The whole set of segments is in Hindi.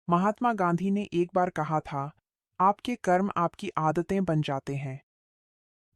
महात्मा गांधी ने एक बार कहा था, आपके कर्म आपकी आदतें बन जाते हैं।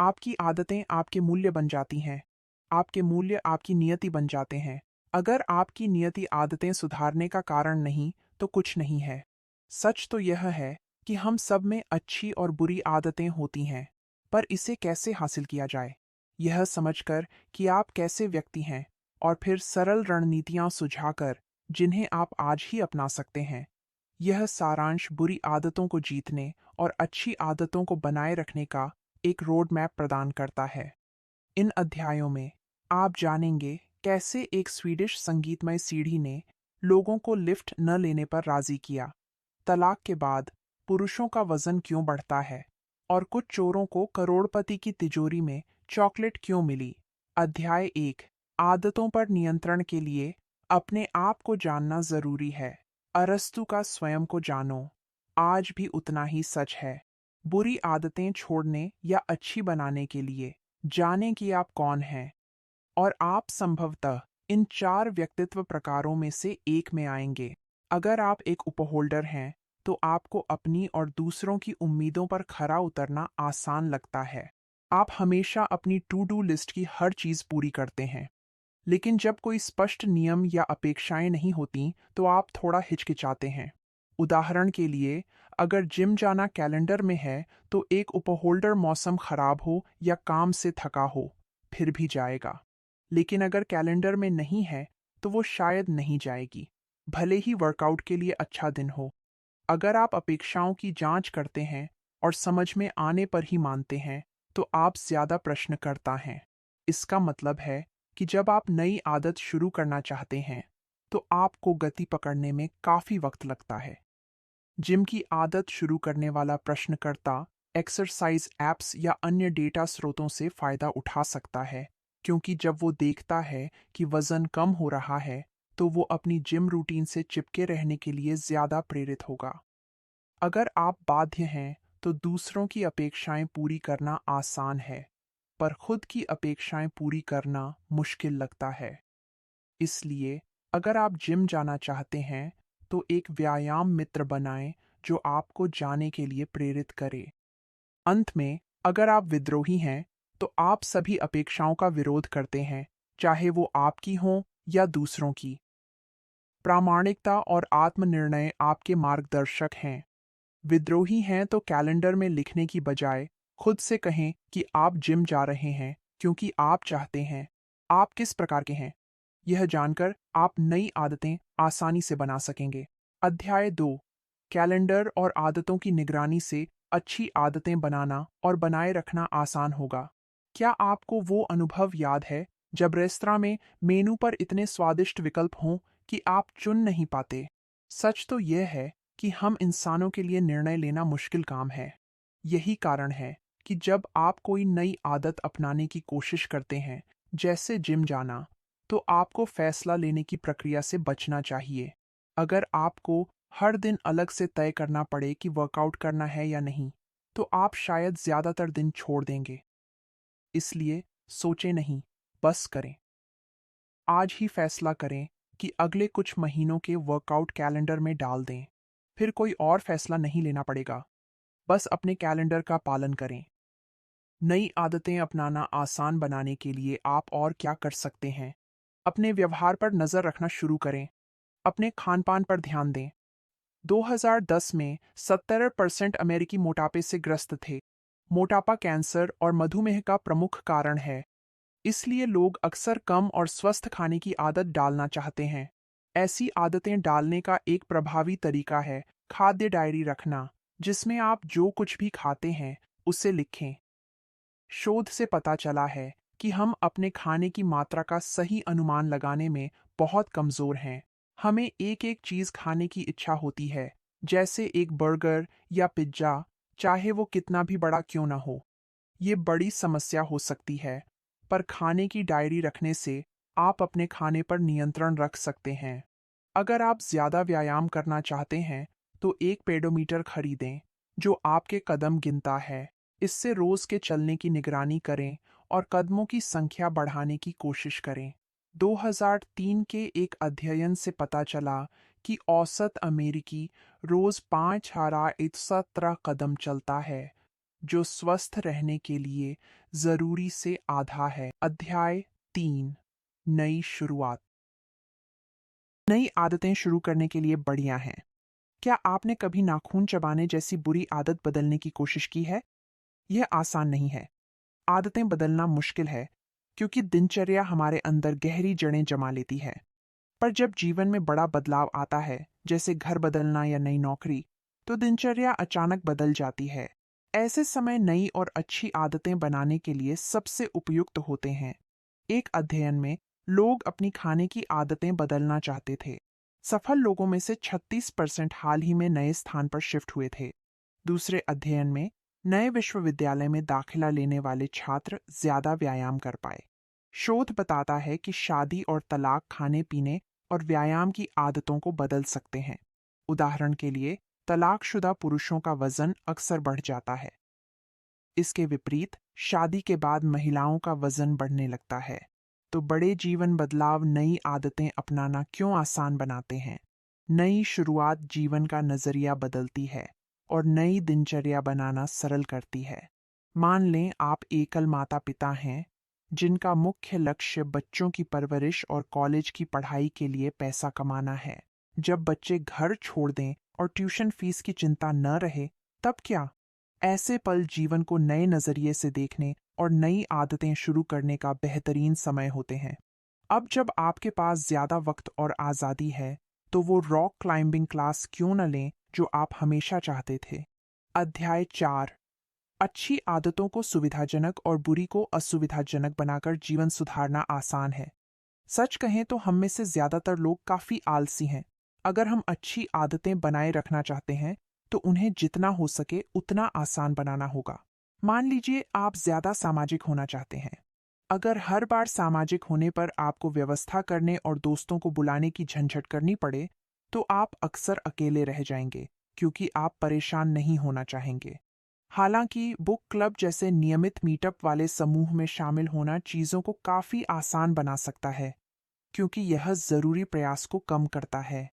आपकी आदतें आपके मूल्य बन जाती हैं। आपके मूल्य आपकी नियति बन जाते हैं। अगर आपकी नियति आदतें सुधारने का कारण नहीं, तो कुछ नहीं है। सच तो यह है कि हम सब में अच्छी और बुरी आदतें होती हैं, पर इसे कैसे हासिल किया जाए, यह समझकर कि आप कैसे व्यक्ति हैं, और फिर सरल रणनीतियां सुझाकर जिन्हें आप आज ही अपना सकते हैं। यह सारांश बुरी आदतों को जीतने और अच्छी आदतों को बनाए रखने का एक रोड मैप प्रदान करता है। इन अध्यायों में आप जानेंगे कैसे एक स्वीडिश संगीतमय सीढ़ी ने लोगों को लिफ्ट न लेने पर राजी किया, तलाक के बाद पुरुषों का वजन क्यों बढ़ता है, और कुछ चोरों को करोड़पति की तिजोरी में चॉकलेट क्यों मिली। अध्याय 1, आदतों पर नियंत्रण के लिए अपने आप को जानना जरूरी है। अरस्तु का स्वयं को जानो आज भी उतना ही सच है। बुरी आदतें छोड़ने या अच्छी बनाने के लिए जानें कि आप कौन हैं, और आप संभवतः इन 4 व्यक्तित्व प्रकारों में से एक में आएंगे। अगर आप एक उपहोल्डर हैं, तो आपको अपनी और दूसरों की उम्मीदों पर खरा उतरना आसान लगता है। आप हमेशा अपनी टू डू लिस्ट की हर चीज पूरी करते हैं। लेकिन जब कोई स्पष्ट नियम या अपेक्षाएं नहीं होती, तो आप थोड़ा हिचकिचाते हैं। उदाहरण के लिए, अगर जिम जाना कैलेंडर में है, तो एक उपहोल्डर मौसम खराब हो या काम से थका हो, फिर भी जाएगा। लेकिन अगर कैलेंडर में नहीं है, तो वो शायद नहीं जाएगी, भले ही वर्कआउट के लिए अच्छा दिन हो। अगर आप अपेक्षाओं की जांच करते हैं और समझ में आने पर ही मानते हैं, तो आप ज्यादा प्रश्नकर्ता हैं। इसका मतलब है कि जब आप नई आदत शुरू करना चाहते हैं, तो आपको गति पकड़ने में काफी वक्त लगता है। जिम की आदत शुरू करने वाला प्रश्नकर्ता एक्सरसाइज ऐप्स या अन्य डेटा स्रोतों से फायदा उठा सकता है, क्योंकि जब वो देखता है कि वजन कम हो रहा है, तो वो अपनी जिम रूटीन से चिपके रहने के लिए ज्यादा प्रेरित होगा। अगर आप बाध्य हैं, तो दूसरों की अपेक्षाएं पूरी करना आसान है, पर खुद की अपेक्षाएं पूरी करना मुश्किल लगता है। इसलिए अगर आप जिम जाना चाहते हैं, तो एक व्यायाम मित्र बनाएं जो आपको जाने के लिए प्रेरित करे। अंत में, अगर आप विद्रोही हैं, तो आप सभी अपेक्षाओं का विरोध करते हैं, चाहे वो आपकी हों या दूसरों की। प्रामाणिकता और आत्मनिर्णय आपके मार्गदर्शक हैं। विद्रोही हैं तो कैलेंडर में लिखने की बजाय खुद से कहें कि आप जिम जा रहे हैं क्योंकि आप चाहते हैं। आप किस प्रकार के हैं, यह जानकर आप नई आदतें आसानी से बना सकेंगे। अध्याय 2, कैलेंडर और आदतों की निगरानी से अच्छी आदतें बनाना और बनाए रखना आसान होगा। क्या आपको वो अनुभव याद है जब रेस्तरां में मेनू पर इतने स्वादिष्ट विकल्प हों कि आप चुन नहीं पाते? सच तो यह है कि हम इंसानों के लिए निर्णय लेना मुश्किल काम है। यही कारण है कि जब आप कोई नई आदत अपनाने की कोशिश करते हैं, जैसे जिम जाना, तो आपको फैसला लेने की प्रक्रिया से बचना चाहिए। अगर आपको हर दिन अलग से तय करना पड़े कि वर्कआउट करना है या नहीं, तो आप शायद ज्यादातर दिन छोड़ देंगे। इसलिए सोचें नहीं, बस करें। आज ही फैसला करें कि अगले कुछ महीनों के वर्कआउट कैलेंडर में डाल दें। फिर कोई और फैसला नहीं लेना पड़ेगा, बस अपने कैलेंडर का पालन करें। नई आदतें अपनाना आसान बनाने के लिए आप और क्या कर सकते हैं? अपने व्यवहार पर नजर रखना शुरू करें। अपने खान-पान पर ध्यान दें। 2010 में 70% अमेरिकी मोटापे से ग्रस्त थे। मोटापा कैंसर और मधुमेह का प्रमुख कारण है। इसलिए लोग अक्सर कम और स्वस्थ खाने की आदत डालना चाहते हैं। ऐसी आदतें डालने का एक प्रभावी तरीका है खाद्य डायरी रखना, जिसमें आप जो कुछ भी खाते हैं उसे लिखें। शोध से पता चला है कि हम अपने खाने की मात्रा का सही अनुमान लगाने में बहुत कमजोर हैं। हमें एक एक चीज खाने की इच्छा होती है, जैसे एक बर्गर या पिज्जा, चाहे वो कितना भी बड़ा क्यों ना हो। ये बड़ी समस्या हो सकती है, पर खाने की डायरी रखने से आप अपने खाने पर नियंत्रण रख सकते हैं। अगर आप ज्यादा व्यायाम करना चाहते हैं, तो एक पेडोमीटर खरीदें जो आपके कदम गिनता है। इससे रोज के चलने की निगरानी करें और कदमों की संख्या बढ़ाने की कोशिश करें। 2003 के एक अध्ययन से पता चला कि औसत अमेरिकी रोज 5,17 कदम चलता है, जो स्वस्थ रहने के लिए जरूरी से आधा है। अध्याय 3, नई शुरुआत। नई आदतें शुरू करने के लिए बढ़िया हैं। क्या आपने कभी नाखून चबाने जैसी बुरी आदत बदलने की कोशिश की है? यह आसान नहीं है। आदतें बदलना मुश्किल है, क्योंकि दिनचर्या हमारे अंदर गहरी जड़ें जमा लेती है। पर जब जीवन में बड़ा बदलाव आता है, जैसे घर बदलना या नई नौकरी, तो दिनचर्या अचानक बदल जाती है। ऐसे समय नई और अच्छी आदतें बनाने के लिए सबसे उपयुक्त होते हैं। एक अध्ययन में लोग अपनी खाने की आदतें बदलना चाहते थे। सफल लोगों में से 36% हाल ही में नए स्थान पर शिफ्ट हुए थे। दूसरे अध्ययन में नए विश्वविद्यालय में दाखिला लेने वाले छात्र ज्यादा व्यायाम कर पाए। शोध बताता है कि शादी और तलाक खाने पीने और व्यायाम की आदतों को बदल सकते हैं। उदाहरण के लिए, तलाकशुदा पुरुषों का वजन अक्सर बढ़ जाता है। इसके विपरीत, शादी के बाद महिलाओं का वजन बढ़ने लगता है। तो बड़े जीवन बदलाव नई आदतें अपनाना क्यों आसान बनाते हैं? नई शुरुआत जीवन का नजरिया बदलती है और नई दिनचर्या बनाना सरल करती है। मान लें आप एकल माता पिता हैं, जिनका मुख्य लक्ष्य बच्चों की परवरिश और कॉलेज की पढ़ाई के लिए पैसा कमाना है। जब बच्चे घर छोड़ दें और ट्यूशन फीस की चिंता न रहे, तब क्या? ऐसे पल जीवन को नए नजरिए से देखने और नई आदतें शुरू करने का बेहतरीन समय होते हैं। अब जब आपके पास ज्यादा वक्त और आजादी है, तो वो रॉक क्लाइंबिंग क्लास क्यों न लें जो आप हमेशा चाहते थे। अध्याय 4, अच्छी आदतों को सुविधाजनक और बुरी को असुविधाजनक बनाकर जीवन सुधारना आसान है। सच कहें तो हम में से ज्यादातर लोग काफी आलसी हैं। अगर हम अच्छी आदतें बनाए रखना चाहते हैं, तो उन्हें जितना हो सके उतना आसान बनाना होगा। मान लीजिए आप ज्यादा सामाजिक होना चाहते हैं। अगर हर बार सामाजिक होने पर आपको व्यवस्था करने और दोस्तों को बुलाने की झंझट करनी पड़े, तो आप अक्सर अकेले रह जाएंगे, क्योंकि आप परेशान नहीं होना चाहेंगे। हालांकि बुक क्लब जैसे नियमित मीटअप वाले समूह में शामिल होना चीजों को काफी आसान बना सकता है, क्योंकि यह जरूरी प्रयास को कम करता है।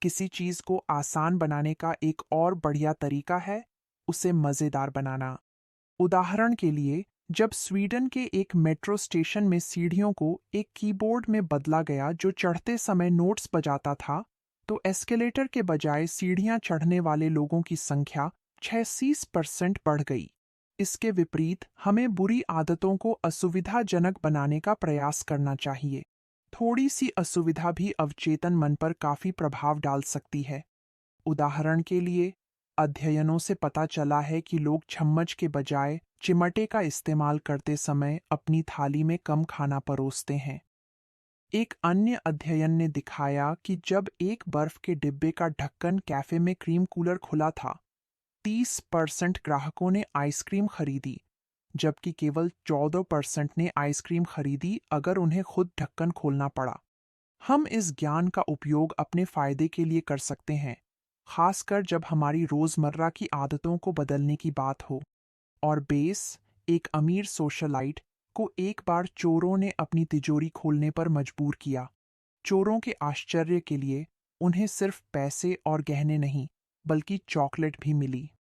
किसी चीज को आसान बनाने का एक और बढ़िया तरीका है उसे मजेदार बनाना। उदाहरण के लिए, जब स्वीडन के एक मेट्रो स्टेशन में सीढ़ियों को एक कीबोर्ड में बदला गया जो चढ़ते समय नोट्स बजाता था, तो एस्केलेटर के बजाय सीढ़ियां चढ़ने वाले लोगों की संख्या 66% बढ़ गई। इसके विपरीत, हमें बुरी आदतों को असुविधाजनक बनाने का प्रयास करना चाहिए। थोड़ी सी असुविधा भी अवचेतन मन पर काफी प्रभाव डाल सकती है। उदाहरण के लिए, अध्ययनों से पता चला है कि लोग चम्मच के बजाय चिमटे का इस्तेमाल करते समय अपनी थाली में कम खाना परोसते हैं। एक अन्य अध्ययन ने दिखाया कि जब एक बर्फ के डिब्बे का ढक्कन कैफे में क्रीम कूलर खुला था, 30% ग्राहकों ने आइसक्रीम खरीदी, जबकि केवल 14% ने आइसक्रीम खरीदी अगर उन्हें खुद ढक्कन खोलना पड़ा। हम इस ज्ञान का उपयोग अपने फायदे के लिए कर सकते हैं, खासकर जब हमारी रोजमर्रा की आदतों को बदलने की बात हो। और बेस, एक अमीर सोशलाइट, को एक बार चोरों ने अपनी तिजोरी खोलने पर मजबूर किया। चोरों के आश्चर्य के लिए उन्हें सिर्फ पैसे और गहने नहीं, बल्कि चॉकलेट भी मिली।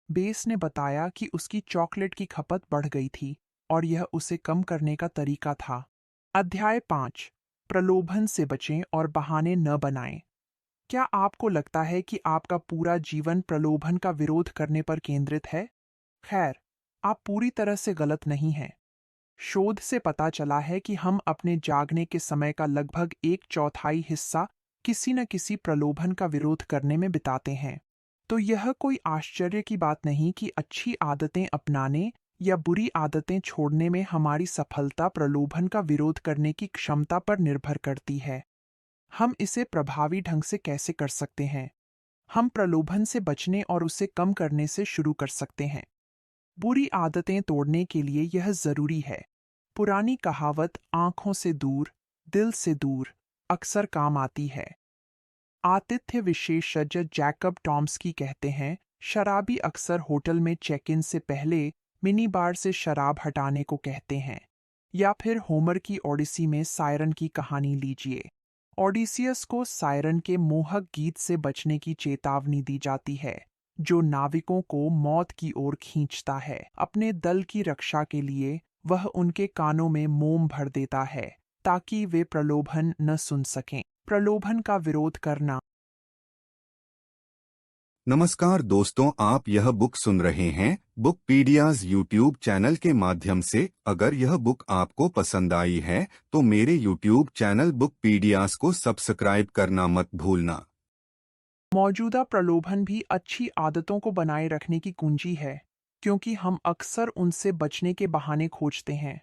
बेस ने बताया कि उसकी चॉकलेट की खपत बढ़ गई थी और यह उसे कम करने का तरीका था। अध्याय 5, प्रलोभन से बचें और बहाने न बनाएं। क्या आपको लगता है कि आपका पूरा जीवन प्रलोभन का विरोध करने पर केंद्रित है? खैर, आप पूरी तरह से गलत नहीं हैं। शोध से पता चला है कि हम अपने जागने के समय का लगभग 1/4 हिस्सा किसी न किसी प्रलोभन का विरोध करने में बिताते हैं। तो यह कोई आश्चर्य की बात नहीं कि अच्छी आदतें अपनाने या बुरी आदतें छोड़ने में हमारी सफलता प्रलोभन का विरोध करने की क्षमता पर निर्भर करती है। हम इसे प्रभावी ढंग से कैसे कर सकते हैं? हम प्रलोभन से बचने और उसे कम करने से शुरू कर सकते हैं। बुरी आदतें तोड़ने के लिए यह जरूरी है। पुरानी कहावत आंखों से दूर, दिल से दूर अक्सर काम आती है। आतिथ्य विशेषज्ञ जैकब टॉम्स्की कहते हैं, शराबी अक्सर होटल में चेक इन से पहले मिनी बार से शराब हटाने को कहते हैं। या फिर होमर की ओडिसी में सायरन की कहानी लीजिए। ओडिसियस को सायरन के मोहक गीत से बचने की चेतावनी दी जाती है, जो नाविकों को मौत की ओर खींचता है। अपने दल की रक्षा के लिए वह उनके कानों में मोम भर देता है ताकि वे प्रलोभन न सुन सकें। प्रलोभन का विरोध करना। नमस्कार दोस्तों, आप यह बुक सुन रहे हैं बुकपीडियाज यूट्यूब चैनल के माध्यम से। अगर यह बुक आपको पसंद आई है तो मेरे यूट्यूब चैनल बुकपीडियाज को सब्सक्राइब करना मत भूलना। मौजूदा प्रलोभन भी अच्छी आदतों को बनाए रखने की कुंजी है, क्योंकि हम अक्सर उनसे बचने के बहाने खोजते हैं।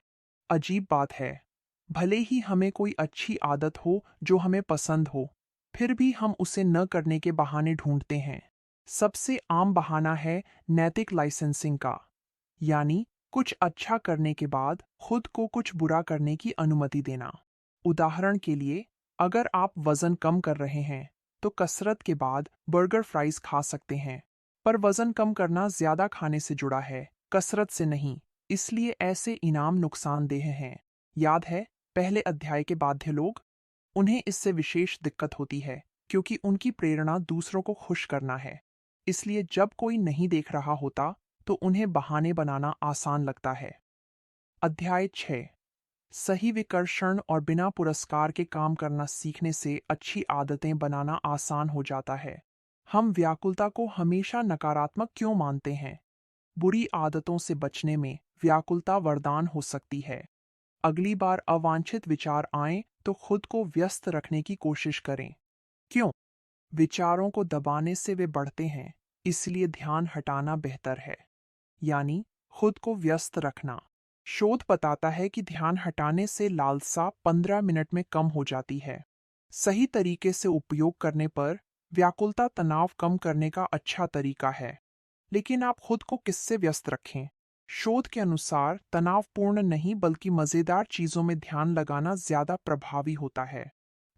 अजीब बात है, भले ही हमें कोई अच्छी आदत हो जो हमें पसंद हो, फिर भी हम उसे न करने के बहाने ढूंढते हैं। सबसे आम बहाना है नैतिक लाइसेंसिंग का, यानी कुछ अच्छा करने के बाद खुद को कुछ बुरा करने की अनुमति देना। उदाहरण के लिए, अगर आप वजन कम कर रहे हैं तो कसरत के बाद बर्गर फ्राइज खा सकते हैं। पर वजन कम करना ज्यादा खाने से जुड़ा है, कसरत से नहीं, इसलिए ऐसे इनाम नुकसानदेह हैं। याद है पहले अध्याय के बाध्य लोग? उन्हें इससे विशेष दिक्कत होती है क्योंकि उनकी प्रेरणा दूसरों को खुश करना है। इसलिए जब कोई नहीं देख रहा होता तो उन्हें बहाने बनाना आसान लगता है। अध्याय 6। सही विकर्षण और बिना पुरस्कार के काम करना सीखने से अच्छी आदतें बनाना आसान हो जाता है। हम व्याकुलता को हमेशा नकारात्मक क्यों मानते हैं? बुरी आदतों से बचने में व्याकुलता वरदान हो सकती है। अगली बार अवांछित विचार आएं तो खुद को व्यस्त रखने की कोशिश करें। क्यों? विचारों को दबाने से वे बढ़ते हैं, इसलिए ध्यान हटाना बेहतर है, यानी खुद को व्यस्त रखना। शोध बताता है कि ध्यान हटाने से लालसा 15 मिनट में कम हो जाती है। सही तरीके से उपयोग करने पर व्याकुलता तनाव कम करने का अच्छा तरीका है। लेकिन आप खुद को किससे व्यस्त रखें? शोध के अनुसार तनावपूर्ण नहीं बल्कि मजेदार चीजों में ध्यान लगाना ज्यादा प्रभावी होता है।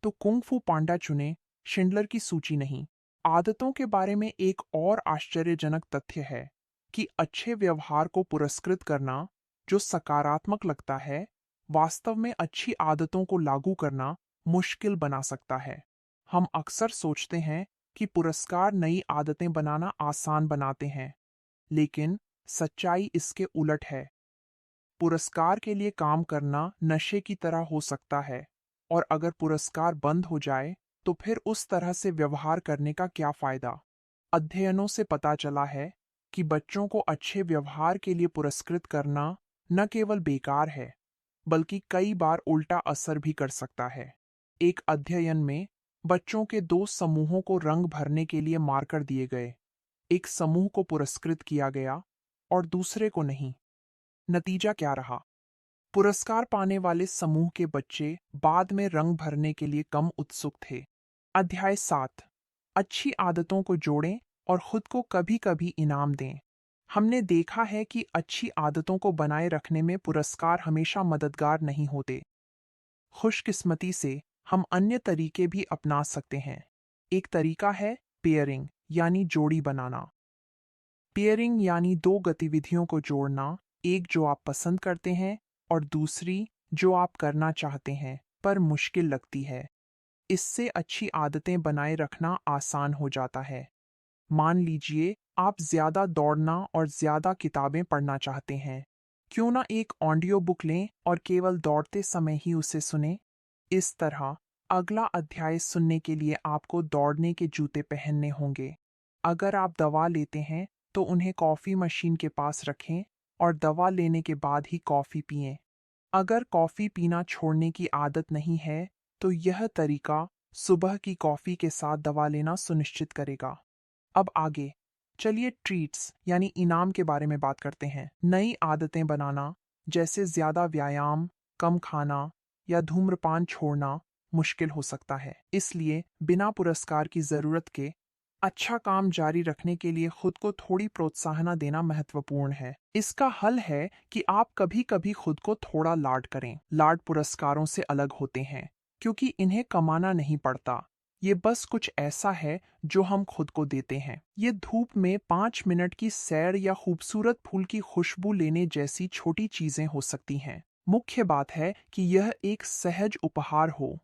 तो कुंग फू पांडा चुने, शिंडलर की सूची नहीं। आदतों के बारे में एक और आश्चर्यजनक तथ्य है कि अच्छे व्यवहार को पुरस्कृत करना, जो सकारात्मक लगता है, वास्तव में अच्छी आदतों को लागू करना मुश्किल बना सकता है। हम अक्सर सोचते हैं कि पुरस्कार नई आदतें बनाना आसान बनाते हैं, लेकिन सच्चाई इसके उलट है। पुरस्कार के लिए काम करना नशे की तरह हो सकता है, और अगर पुरस्कार बंद हो जाए तो फिर उस तरह से व्यवहार करने का क्या फायदा? अध्ययनों से पता चला है कि बच्चों को अच्छे व्यवहार के लिए पुरस्कृत करना न केवल बेकार है, बल्कि कई बार उल्टा असर भी कर सकता है। एक अध्ययन में बच्चों के दो समूहों को रंग भरने के लिए मार्कर दिए गए। एक समूह को पुरस्कृत किया गया और दूसरे को नहीं। नतीजा क्या रहा? पुरस्कार पाने वाले समूह के बच्चे बाद में रंग भरने के लिए कम उत्सुक थे। अध्याय 7। अच्छी आदतों को जोड़ें और खुद को कभी-कभी इनाम दें। हमने देखा है कि अच्छी आदतों को बनाए रखने में पुरस्कार हमेशा मददगार नहीं होते। खुशकिस्मती से हम अन्य तरीके भी अपना सकते हैं। एक तरीका है पेयरिंग, यानी जोड़ी बनाना। पेयरिंग यानी दो गतिविधियों को जोड़ना, एक जो आप पसंद करते हैं और दूसरी जो आप करना चाहते हैं पर मुश्किल लगती है। इससे अच्छी आदतें बनाए रखना आसान हो जाता है। मान लीजिए आप ज्यादा दौड़ना और ज्यादा किताबें पढ़ना चाहते हैं। क्यों ना एक ऑडियो बुक लें और केवल दौड़ते समय ही उसे सुनें? इस तरह अगला अध्याय सुनने के लिए आपको दौड़ने के जूते पहनने होंगे। अगर आप दवा लेते हैं तो उन्हें कॉफ़ी मशीन के पास रखें और दवा लेने के बाद ही कॉफ़ी पिएं। अगर कॉफ़ी पीना छोड़ने की आदत नहीं है तो यह तरीका सुबह की कॉफ़ी के साथ दवा लेना सुनिश्चित करेगा। अब आगे चलिए ट्रीट्स यानी इनाम के बारे में बात करते हैं। नई आदतें बनाना, जैसे ज्यादा व्यायाम, कम खाना या धूम्रपान छोड़ना मुश्किल हो सकता है। इसलिए बिना पुरस्कार की जरूरत के अच्छा काम जारी रखने के लिए खुद को थोड़ी प्रोत्साहन देना महत्वपूर्ण है। इसका हल है कि आप कभी कभी खुद को थोड़ा लाड करें। लाड पुरस्कारों से अलग होते हैं क्योंकि इन्हें कमाना नहीं पड़ता। ये बस कुछ ऐसा है जो हम खुद को देते हैं। ये धूप में 5 मिनट की सैर या खूबसूरत फूल की खुशबू लेने जैसी छोटी चीजें हो सकती हैं। मुख्य बात है कि यह एक सहज उपहार हो,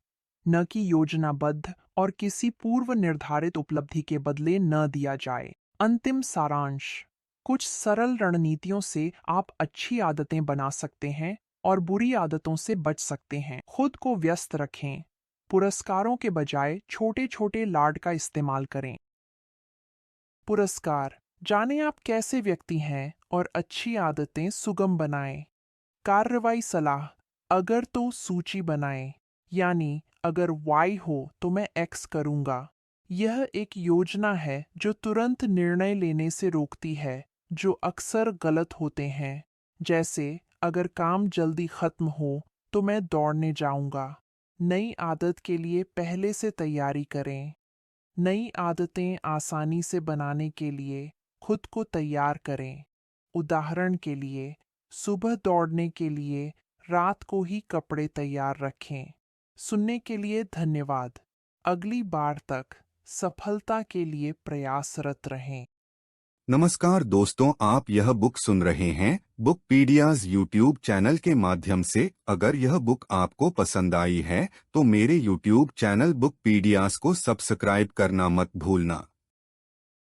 न कि योजनाबद्ध और किसी पूर्व निर्धारित उपलब्धि के बदले न दिया जाए। अंतिम सारांश। कुछ सरल रणनीतियों से आप अच्छी आदतें बना सकते हैं और बुरी आदतों से बच सकते हैं। खुद को व्यस्त रखें। पुरस्कारों के बजाय छोटे-छोटे लाड का इस्तेमाल करें। पुरस्कार। जानें आप कैसे व्यक्ति हैं और अच्छी आदतें सुगम बनाएं। कार्रवाई सलाह। अगर तो सूची बनाएं, यानी अगर वाई हो तो मैं एक्स करूंगा। यह एक योजना है जो तुरंत निर्णय लेने से रोकती है, जो अक्सर गलत होते हैं। जैसे अगर काम जल्दी खत्म हो तो मैं दौड़ने जाऊंगा। नई आदत के लिए पहले से तैयारी करें। नई आदतें आसानी से बनाने के लिए खुद को तैयार करें। उदाहरण के लिए, सुबह दौड़ने के लिए रात को ही कपड़े तैयार रखें। सुनने के लिए धन्यवाद। अगली बार तक सफलता के लिए प्रयासरत रहें। नमस्कार दोस्तों, आप यह बुक सुन रहे हैं बुकपीडियाज यूट्यूब चैनल के माध्यम से। अगर यह बुक आपको पसंद आई है तो मेरे यूट्यूब चैनल बुकपीडियाज को सब्सक्राइब करना मत भूलना।